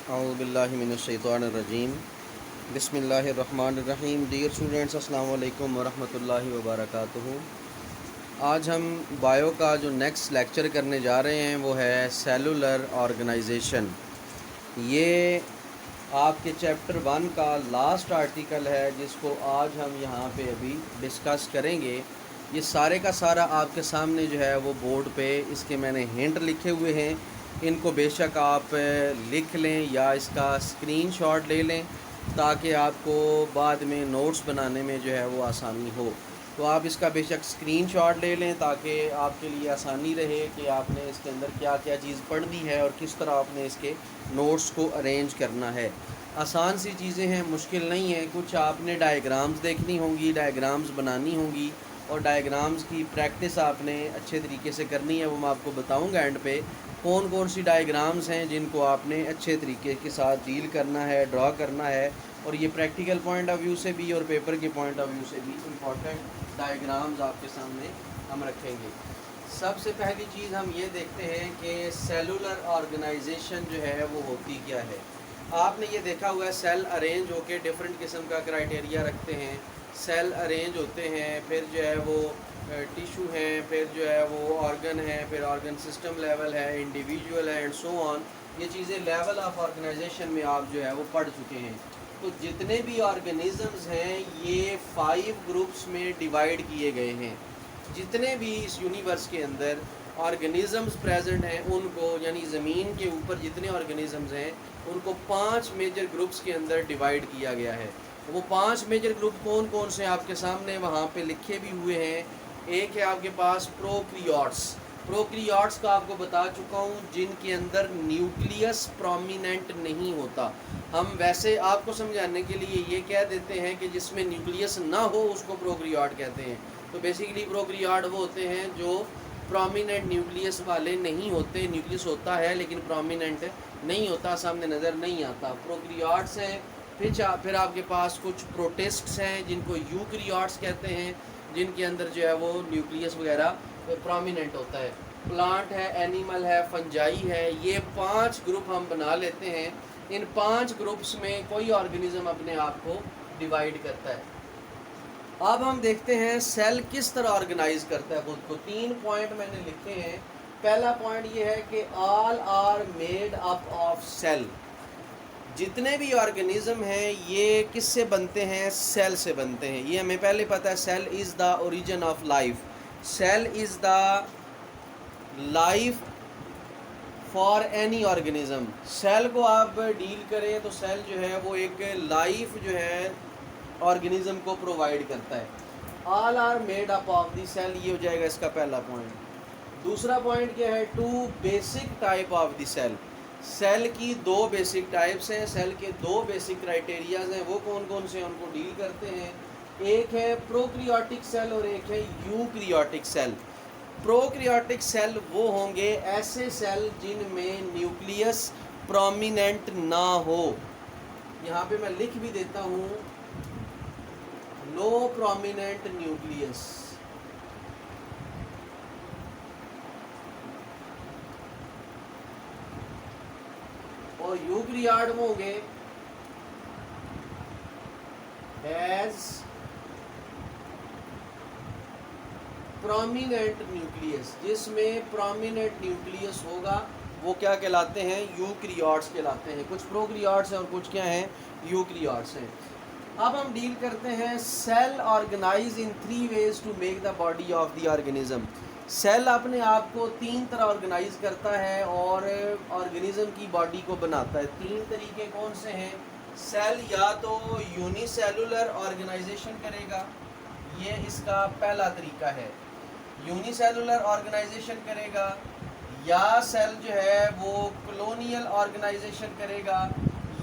औज़ुबिल्लाहि मिनश्शैतानिर्रजीम बिस्मिल्लाहिर्रहमानिर्रहीम। Dear students, अस्सलाम वालेकुम वरहमतुल्लाहि वबरकातुहू। आज हम बायो का जो नेक्स्ट लेक्चर करने जा रहे हैं वो है सेलुलर ऑर्गेनाइजेशन। ये आपके चैप्टर 1 का लास्ट आर्टिकल है जिसको आज हम यहाँ पे अभी डिस्कस करेंगे। ये सारे का सारा आपके सामने जो है वो बोर्ड पे इसके मैंने हिंट लिखे हुए हैं। इनको बेशक आप लिख लें या इसका स्क्रीनशॉट ले लें ताकि आपको बाद में नोट्स बनाने में जो है वो आसानी हो। तो आप इसका बेशक स्क्रीनशॉट ले लें ताकि आपके लिए आसानी रहे कि आपने इसके अंदर क्या क्या चीज़ पढ़नी है और किस तरह आपने इसके नोट्स को अरेंज करना है। आसान सी चीज़ें हैं, मुश्किल नहीं है। कुछ आपने डायग्राम्स देखनी होंगी, डायग्राम्स बनानी होंगी और डायग्राम्स की प्रैक्टिस आपने अच्छे तरीके से करनी है। वो मैं आपको बताऊंगा एंड पे कौन कौन सी डायग्राम्स हैं जिनको आपने अच्छे तरीके के साथ डील करना है, ड्रा करना है। और ये प्रैक्टिकल पॉइंट ऑफ व्यू से भी और पेपर के पॉइंट ऑफ व्यू से भी इम्पॉर्टेंट डायग्राम्स आपके सामने हम रखेंगे। सबसे पहली चीज़ हम ये देखते हैं कि सेलुलर ऑर्गेनाइजेशन जो है वो होती क्या है। आपने ये देखा हुआ है, सेल अरेंज होके डिफरेंट किस्म का क्राइटेरिया रखते हैं। सेल अरेंज होते हैं, फिर जो है वो टिशू हैं, फिर जो है वो ऑर्गन है, फिर ऑर्गन सिस्टम लेवल है, इंडिविजुअल है एंड सो ऑन। ये चीज़ें लेवल ऑफ ऑर्गेनाइजेशन में आप जो है वो पढ़ चुके हैं। तो जितने भी ऑर्गेनिज़म्स हैं ये 5 ग्रुप्स में डिवाइड किए गए हैं। जितने भी इस यूनिवर्स के अंदर ऑर्गेनिज़म्स प्रेजेंट हैं उनको, यानी ज़मीन के ऊपर जितने ऑर्गेनिज़म्स हैं उनको 5 मेजर ग्रुप्स के अंदर डिवाइड किया गया है। वो 5 मेजर ग्रुप कौन कौन से आपके सामने वहाँ पे लिखे भी हुए हैं। एक है आपके पास प्रोक्रियाट्स। प्रोक्रियाट्स का आपको बता चुका हूँ, जिनके अंदर न्यूक्लियस प्रोमिनेंट नहीं होता। हम वैसे आपको समझाने के लिए ये कह देते हैं कि जिसमें न्यूक्लियस ना हो उसको प्रोक्रियाट कहते हैं। तो बेसिकली प्रोक्रियाट वो होते हैं जो प्रोमिनेंट न्यूक्लियस वाले नहीं होते। न्यूक्लियस होता है लेकिन प्रोमिनेंट नहीं होता, सामने नज़र नहीं आता। प्रोक्रियाट्स हैं। फिर आपके पास कुछ प्रोटिस्ट्स हैं जिनको यूक्रियाट्स कहते हैं, जिनके अंदर जो है वो न्यूक्लियस वगैरह प्रोमिनेंट होता है। प्लांट है, एनिमल है, फंजाई है। ये 5 ग्रुप हम बना लेते हैं। इन 5 ग्रुप्स में कोई ऑर्गेनिज्म अपने आप को डिवाइड करता है। अब हम देखते हैं सेल किस तरह ऑर्गेनाइज करता है खुद को। 3 पॉइंट मैंने लिखे हैं। पहला पॉइंट ये है कि all are made up of cell. जितने भी ऑर्गेनिज्म हैं ये किससे बनते हैं? सेल से बनते हैं। ये हमें पहले पता है। Cell is the origin of life. Cell is the life for any organism. Cell को आप डील करें तो सेल जो है वो एक लाइफ जो है ऑर्गेनिज्म को प्रोवाइड करता है। All are made up of the cell, ये हो जाएगा इसका पहला पॉइंट। दूसरा पॉइंट क्या है? 2 basic type of the cell. Cell की 2 बेसिक टाइप्स हैं। सेल के 2 बेसिक क्राइटेरियाज हैं। वो कौन कौन से उनको डील करते हैं। एक है प्रोक्रियाटिक सेल और एक है यूक्रियाटिक सेल। प्रोक्रियाटिक सेल वो होंगे ऐसे सेल जिनमें न्यूक्लियस प्रोमिनेंट ना हो। यहाँ पे मैं लिख भी देता हूँ, नो प्रोमिनेंट न्यूक्लियस। और यूक्रियाट में होंगे एज प्रोमिनेंट न्यूक्लियस। जिसमें प्रोमिनेंट न्यूक्लियस होगा वो क्या कहलाते हैं? यूक्रियाट्स कहलाते हैं। कुछ प्रोक्रियाट्स हैं और कुछ क्या हैं? यूक्रियाट्स हैं। अब हम डील करते हैं cell organise in 3 ways to make the body of the organism. Cell अपने आप को 3 तरह ऑर्गेनाइज करता है और ऑर्गेनिज्म की बॉडी को बनाता है। 3 तरीके कौन से हैं? सेल या तो यूनिसेलुलर ऑर्गेनाइजेशन करेगा, ये इसका पहला तरीका है। यूनिसेलुलर ऑर्गेनाइजेशन करेगा, या सेल जो है वो कॉलोनियल ऑर्गेनाइजेशन करेगा,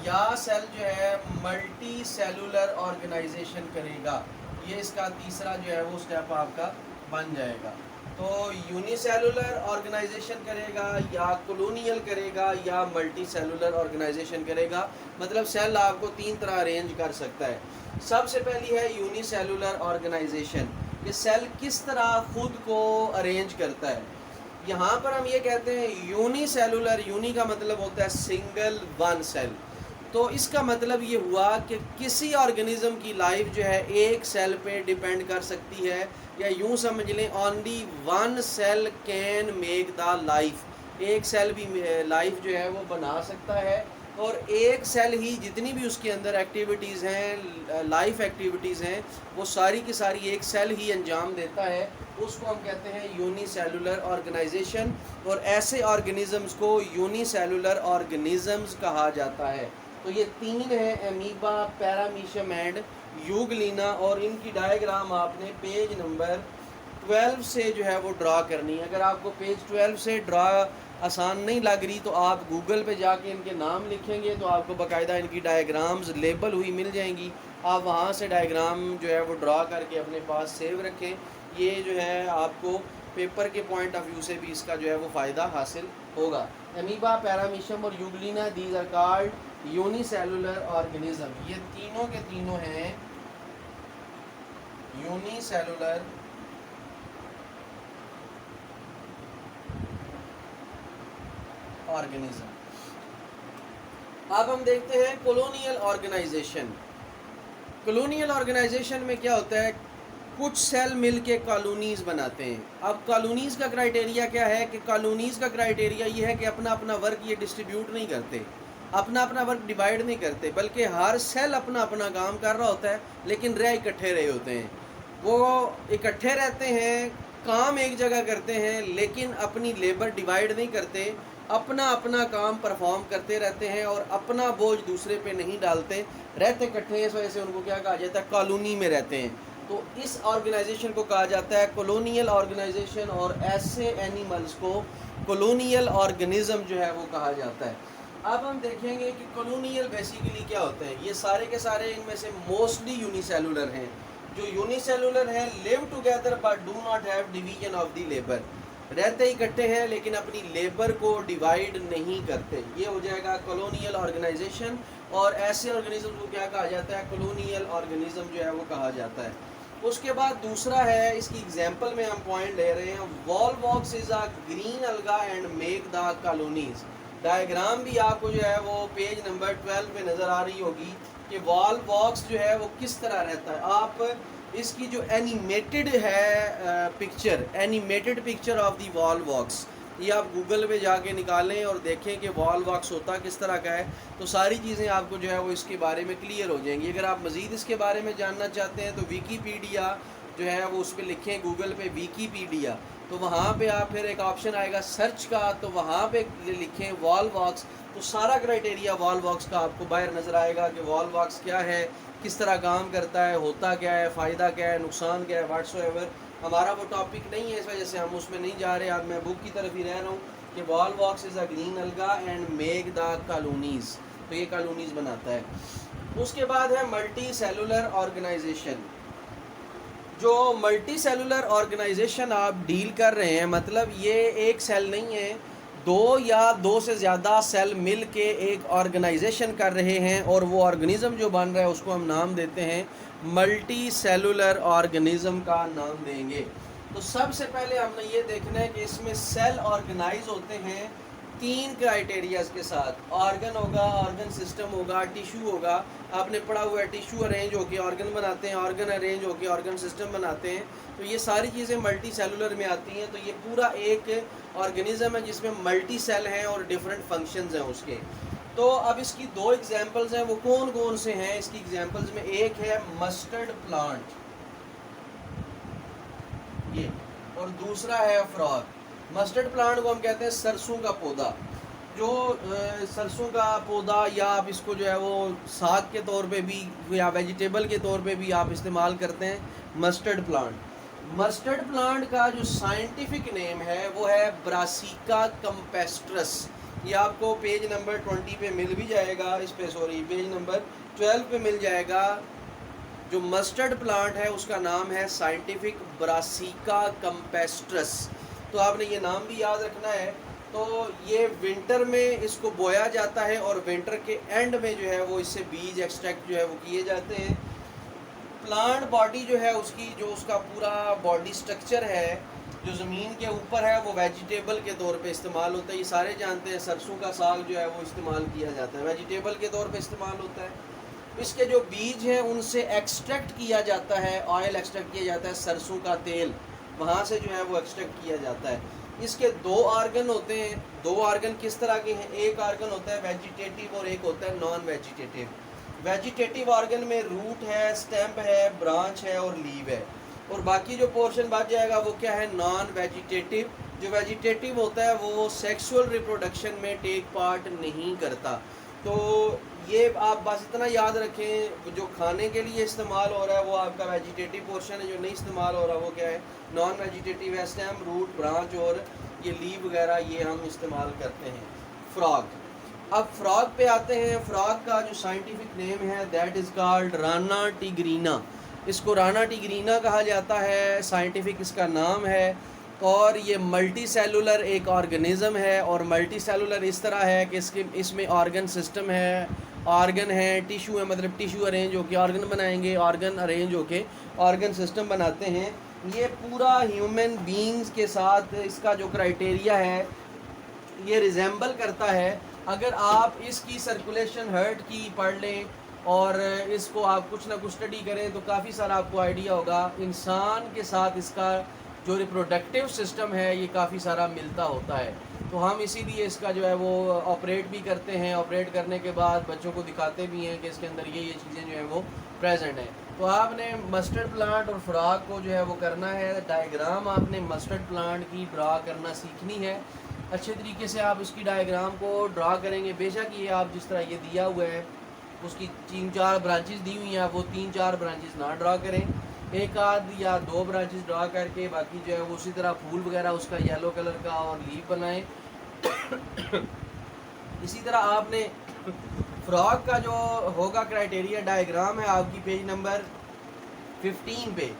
या सेल जो है मल्टी सेलुलर ऑर्गेनाइजेशन करेगा। ये इसका तीसरा जो है वो स्टेप आपका बन जाएगा। तो यूनिसेलुलर ऑर्गेनाइजेशन करेगा, या कॉलोनियल करेगा, या मल्टी सेलुलर ऑर्गेनाइजेशन करेगा। मतलब सेल आपको 3 तरह अरेंज कर सकता है। सबसे पहली है यूनिसेलुलर ऑर्गेनाइजेशन। ये सेल किस तरह खुद को अरेंज करता है? यहाँ पर हम ये कहते हैं यूनिसेलुलर, यूनि का मतलब होता है सिंगल, वन सेल। तो इसका मतलब ये हुआ कि किसी ऑर्गेनिज्म की लाइफ जो है एक सेल पे डिपेंड कर सकती है, या यूँ समझ लें only one cell can make the life. एक सेल भी लाइफ जो है वो बना सकता है, और एक सेल ही जितनी भी उसके अंदर एक्टिविटीज़ हैं, लाइफ एक्टिविटीज़ हैं, वो सारी की सारी एक सेल ही अंजाम देता है। उसको हम कहते हैं यूनिसेलुलर ऑर्गेनाइजेशन, और ऐसे ऑर्गेनिजम्स को यूनिसेलुलर ऑर्गेनिजम्स कहा जाता है। तो ये तीन है, एमीबा, पैरामीशियम एंड यूग्लिना, और इनकी डायग्राम आपने पेज नंबर 12 से जो है वो ड्रा करनी है। अगर आपको पेज 12 से ड्रा आसान नहीं लग रही तो आप गूगल पे जाके इनके नाम लिखेंगे तो आपको बाकायदा इनकी डायग्राम्स लेबल हुई मिल जाएंगी। आप वहाँ से डायग्राम जो है वो ड्रा करके अपने पास सेव रखें। ये जो है आपको पेपर के पॉइंट ऑफ व्यू से भी इसका जो है वो फ़ायदा हासिल होगा। एमीबा, पैरामीशियम और euglena, these are called unicellular organism. ये तीनों के तीनों हैं यूनिसेलुलर ऑर्गेनिज्म। अब हम देखते हैं कॉलोनियल ऑर्गेनाइजेशन। कॉलोनियल ऑर्गेनाइजेशन में क्या होता है, कुछ सेल मिल के कॉलोनीज़ बनाते हैं। अब कॉलोनीज़ का क्राइटेरिया क्या है कि कॉलोनीज़ का क्राइटेरिया ये है कि अपना अपना वर्क ये डिस्ट्रीब्यूट नहीं करते, अपना अपना वर्क डिवाइड नहीं करते, बल्कि हर सेल अपना अपना काम कर रहा होता है, लेकिन रह इकट्ठे रहे होते हैं। वो इकट्ठे रहते हैं, काम एक जगह करते हैं, लेकिन अपनी लेबर डिवाइड नहीं करते, अपना अपना काम परफॉर्म करते रहते हैं और अपना बोझ दूसरे पे नहीं डालते, रहते इकट्ठे हैं। इस वजह से उनको क्या कहा जाता है, कॉलोनी में रहते हैं। तो इस ऑर्गेनाइजेशन को कहा जाता है कॉलोनियल ऑर्गेनाइजेशन, और ऐसे एनिमल्स को कॉलोनियल ऑर्गेनिज्म जो है वो कहा जाता है। अब हम देखेंगे कि कॉलोनियल बेसिकली क्या होते हैं। ये सारे के सारे इनमें से मोस्टली यूनिसेलुलर हैं। जो यूनिसेलुलर हैं live together but do not have division of the labour, रहते इकट्ठे हैं लेकिन अपनी लेबर को डिवाइड नहीं करते। ये हो जाएगा कॉलोनियल ऑर्गेनाइजेशन, और ऐसे ऑर्गेनिज्म को क्या कहा जाता है, कॉलोनियल ऑर्गेनिज्म जो है वो कहा जाता है। उसके बाद दूसरा है, इसकी एग्जांपल में हम पॉइंट ले रहे हैं, वॉलवॉक्स इज अ ग्रीन अलगा and make the colonies. Diagram भी आपको जो है वो पेज नंबर 12 पे नज़र आ रही होगी कि वॉलवॉक्स जो है वो किस तरह रहता है। आप इसकी जो एनिमेटेड है picture, animated picture of the Volvox, ये आप गूगल पे जाके निकालें और देखें कि वॉलवॉक्स होता किस तरह का है, तो सारी चीज़ें आपको जो है वो इसके बारे में क्लियर हो जाएंगी। अगर आप मज़ीद इसके बारे में जानना चाहते हैं तो विकीपीडिया जो है वो उस पर लिखें गूगल पे विकीपीडिया, तो वहाँ पे आप फिर एक ऑप्शन आएगा सर्च का, तो वहाँ पे लिखें वॉलवॉक्स, तो सारा क्राइटेरिया वॉलवॉक्स का आपको बाहर नज़र आएगा कि वॉलवॉक्स क्या है, किस तरह काम करता है, होता क्या है, फ़ायदा क्या है, नुकसान क्या है, व्हाट्सएवर। हमारा वो टॉपिक नहीं है, इस वजह से हम उसमें नहीं जा रहे। आज मैं बुक की तरफ ही रह रहा हूँ कि वॉलवॉक्स इज़ अ ग्रीन अलगा एंड मेक द कॉलोनीज़, तो ये कॉलोनीज़ बनाता है। उसके बाद है मल्टी सेलुलर ऑर्गेनाइजेशन। जो मल्टी सेलुलर ऑर्गेनाइजेशन आप डील कर रहे हैं, मतलब ये एक सेल नहीं है, दो या दो से ज़्यादा सेल मिल के एक ऑर्गेनाइजेशन कर रहे हैं, और वो ऑर्गेनिज़म जो बन रहा है उसको हम नाम देते हैं मल्टी सेलुलर ऑर्गेनिज़म का नाम देंगे। तो सबसे पहले हमने ये देखना है कि इसमें सेल ऑर्गेनाइज होते हैं तीन क्राइटेरियाज के साथ। ऑर्गन होगा, ऑर्गन सिस्टम होगा, टिश्यू होगा। आपने पढ़ा हुआ है टिश्यू अरेंज होकर ऑर्गन बनाते हैं, ऑर्गन अरेंज होकर ऑर्गन सिस्टम बनाते हैं। तो ये सारी चीज़ें मल्टी सेलुलर में आती हैं। तो ये पूरा एक ऑर्गेनिज्म है जिसमें मल्टी सेल हैं और डिफरेंट फंक्शंस हैं उसके। तो अब इसकी दो एग्जांपल्स हैं, वो कौन कौन से हैं इसकी एग्जांपल्स में, एक है मस्टर्ड प्लांट ये, और दूसरा है फ्रॉग। मस्टर्ड प्लांट को हम कहते हैं सरसों का पौधा। जो सरसों का पौधा, या आप इसको जो है वो साग के तौर पे भी या वेजिटेबल के तौर पे भी आप इस्तेमाल करते हैं मस्टर्ड प्लांट। मस्टर्ड प्लांट का जो साइंटिफिक नेम है वो है ब्रासिका कैम्पेस्ट्रस। ये आपको पेज नंबर 20 पे मिल भी जाएगा, इस पे सॉरी पेज नंबर 12 पे मिल जाएगा। जो मस्टर्ड प्लांट है उसका नाम है साइंटिफिक ब्रासिका कैम्पेस्ट्रस। तो आपने ये नाम भी याद रखना है। तो ये विंटर में इसको बोया जाता है और विंटर के एंड में जो है वो इससे बीज एक्सट्रैक्ट जो है वो किए जाते हैं। प्लांट बॉडी जो है उसकी, जो उसका पूरा बॉडी स्ट्रक्चर है, जो ज़मीन के ऊपर है वो वेजिटेबल के तौर पे इस्तेमाल होता है। ये सारे जानते हैं सरसों का साग जो है वो इस्तेमाल किया जाता है, वेजिटेबल के तौर पे इस्तेमाल होता है। इसके जो बीज हैं उनसे एक्सट्रैक्ट किया जाता है, ऑयल एक्सट्रैक्ट किया जाता है, सरसों का तेल वहाँ से जो है वो एक्सट्रैक्ट किया जाता है। इसके दो आर्गन होते हैं। दो आर्गन किस तरह के हैं? एक आर्गन होता है वेजिटेटिव और एक होता है नॉन वेजिटेटिव। वेजिटेटिव आर्गन में रूट है, स्टेम है, ब्रांच है और लीव है, और बाकी जो पोर्शन बच जाएगा वो क्या है? Non vegetative. जो वेजिटेटिव होता है वो सेक्सुअल रिप्रोडक्शन में टेक पार्ट नहीं करता। तो ये आप बस इतना याद रखें, जो खाने के लिए इस्तेमाल हो रहा है वो आपका वेजिटेटिव पोर्शन है, जो नहीं इस्तेमाल हो रहा वो क्या है? नॉन वेजिटेटिव है। स्टेम, रूट, ब्रांच और ये लीव वगैरह ये हम इस्तेमाल करते हैं। फ्रॉग। अब फ्रॉग पे आते हैं। फ्रॉग का जो साइंटिफिक नेम है that is called Rana tigrina. इसको राना टिग्रीना कहा जाता है, साइंटिफिक इसका नाम है। और ये मल्टी सेलुलर एक ऑर्गेनिज़म है, और मल्टी सेलुलर इस तरह है कि इसमें ऑर्गन सिस्टम है, ऑर्गन है, टिश्यू है, मतलब टिश्यू अरेंज होके ऑर्गन बनाएंगे, ऑर्गन अरेंज होके ऑर्गन सिस्टम बनाते हैं। ये पूरा ह्यूमन बींग्स के साथ इसका जो क्राइटेरिया है ये रिजेंबल करता है। अगर आप इसकी सर्कुलेशन हार्ट की पढ़ लें और इसको आप कुछ ना कुछ स्टडी करें तो काफ़ी सारा आपको आइडिया होगा। इंसान के साथ इसका जो रिप्रोडक्टिव सिस्टम है ये काफ़ी सारा मिलता होता है। तो हम इसीलिए इसका जो है वो ऑपरेट भी करते हैं। ऑपरेट करने के बाद बच्चों को दिखाते भी हैं कि इसके अंदर ये चीज़ें जो है वो प्रेजेंट हैं। तो आपने मस्टर्ड प्लांट और फ्रॉग को जो है वो करना है, डायग्राम आपने मस्टर्ड प्लांट की ड्रा करना सीखनी है। अच्छे तरीके से आप इसकी डायग्राम को ड्रा करेंगे। बेशक ये आप जिस तरह ये दिया हुआ है उसकी 3-4 ब्रांचेस दी हुई हैं, आप वो 3-4 ब्रांचेस ना ड्रा करें, एक आध या 2 ब्रांचेस ड्रा करके बाकी जो है वो उसी तरह फूल वगैरह उसका येलो कलर का और लीफ बनाएं। इसी तरह आपने फ्रॉग का जो होगा क्राइटेरिया डायग्राम है आपकी पेज नंबर 15 पे,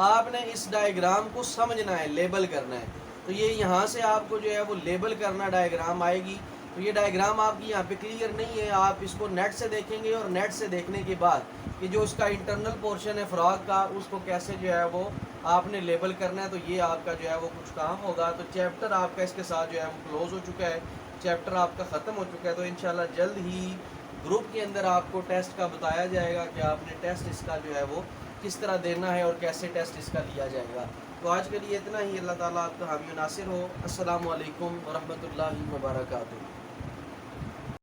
आपने इस डायग्राम को समझना है, लेबल करना है। तो ये यहाँ से आपको जो है वो लेबल करना डायग्राम आएगी। तो ये डायग्राम आपकी यहाँ पे क्लियर नहीं है, आप इसको नेट से देखेंगे और नेट से देखने के बाद कि जो उसका इंटरनल पोर्शन है फ्रॉग का उसको कैसे जो है वो आपने लेबल करना है। तो ये आपका जो है वो कुछ काम होगा। तो चैप्टर आपका इसके साथ जो है वो क्लोज हो चुका है, चैप्टर आपका ख़त्म हो चुका है। तो इंशाल्लाह जल्द ही ग्रुप के अंदर आपको टेस्ट का बताया जाएगा कि आपने टेस्ट इसका जो है वो किस तरह देना है और कैसे टेस्ट इसका लिया जाएगा। तो आज के लिए इतना ही। अल्लाह ताला आपका हामी नासिर हो। अस्सलामु अलैकुम वरहमतुल्लाहि वबरकातुहू।